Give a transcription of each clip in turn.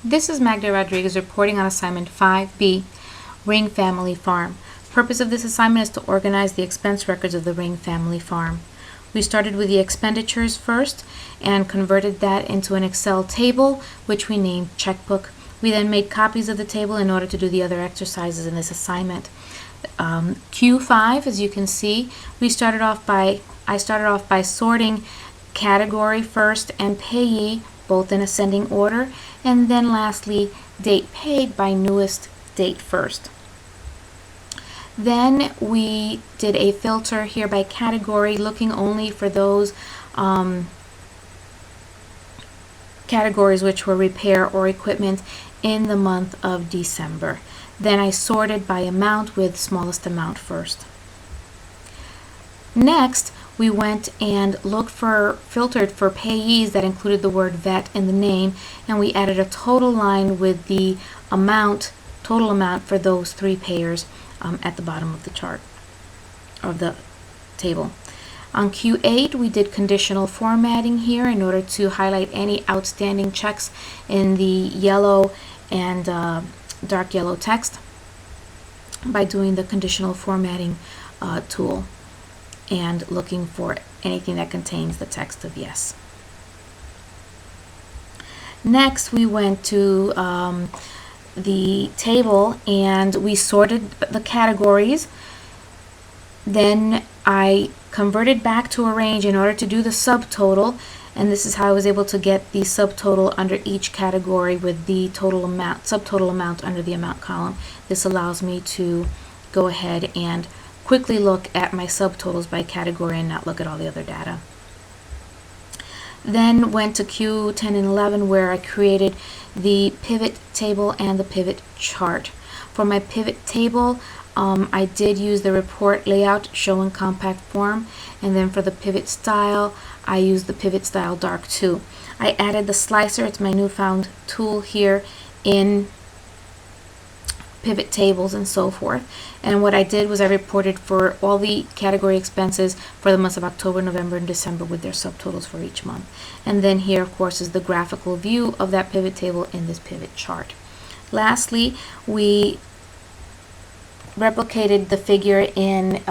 This is Magda Rodriguez reporting on assignment 5B, Ring Family Farm. Purpose of this assignment is to organize the expense records of the Ring Family Farm. We started with the expenditures first and converted that into an Excel table, which we named Checkbook. We then made copies of the table in order to do the other exercises in this assignment. Q5, as you can see, I started off by sorting category first and payee, both in ascending order, and then lastly date paid by newest date first. Then we did a filter here by category, looking only for those categories which were repair or equipment in the month of December. Then I sorted by amount with smallest amount first. Next, we went and filtered for payees that included the word vet in the name, and we added a total line with the total amount for those three payers at the bottom of the chart, of the table. On Q8, we did conditional formatting here in order to highlight any outstanding checks in the yellow and dark yellow text by doing the conditional formatting tool and looking for anything that contains the text of yes. Next, we went to the table and we sorted the categories. Then I converted back to a range in order to do the subtotal, and this is how I was able to get the subtotal under each category with the subtotal amount under the amount column. This allows me to go ahead and quickly look at my subtotals by category and not look at all the other data. Then went to Q10 and 11 where I created the pivot table and the pivot chart. For my pivot table, I did use the report layout show in compact form, and then for the pivot style, I used the pivot style dark 2. I added the slicer, it's my newfound tool here in pivot tables and so forth. And what I did was I reported for all the category expenses for the months of October, November, and December with their subtotals for each month. And then here, of course, is the graphical view of that pivot table in this pivot chart. Lastly, we replicated the figure in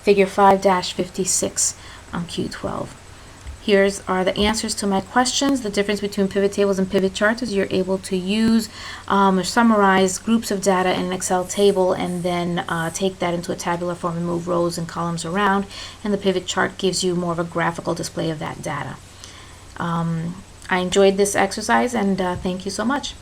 figure 5-56 on Q12. Here are the answers to my questions. The difference between pivot tables and pivot charts is you're able to use or summarize groups of data in an Excel table and then take that into a tabular form and move rows and columns around. And the pivot chart gives you more of a graphical display of that data. I enjoyed this exercise and thank you so much.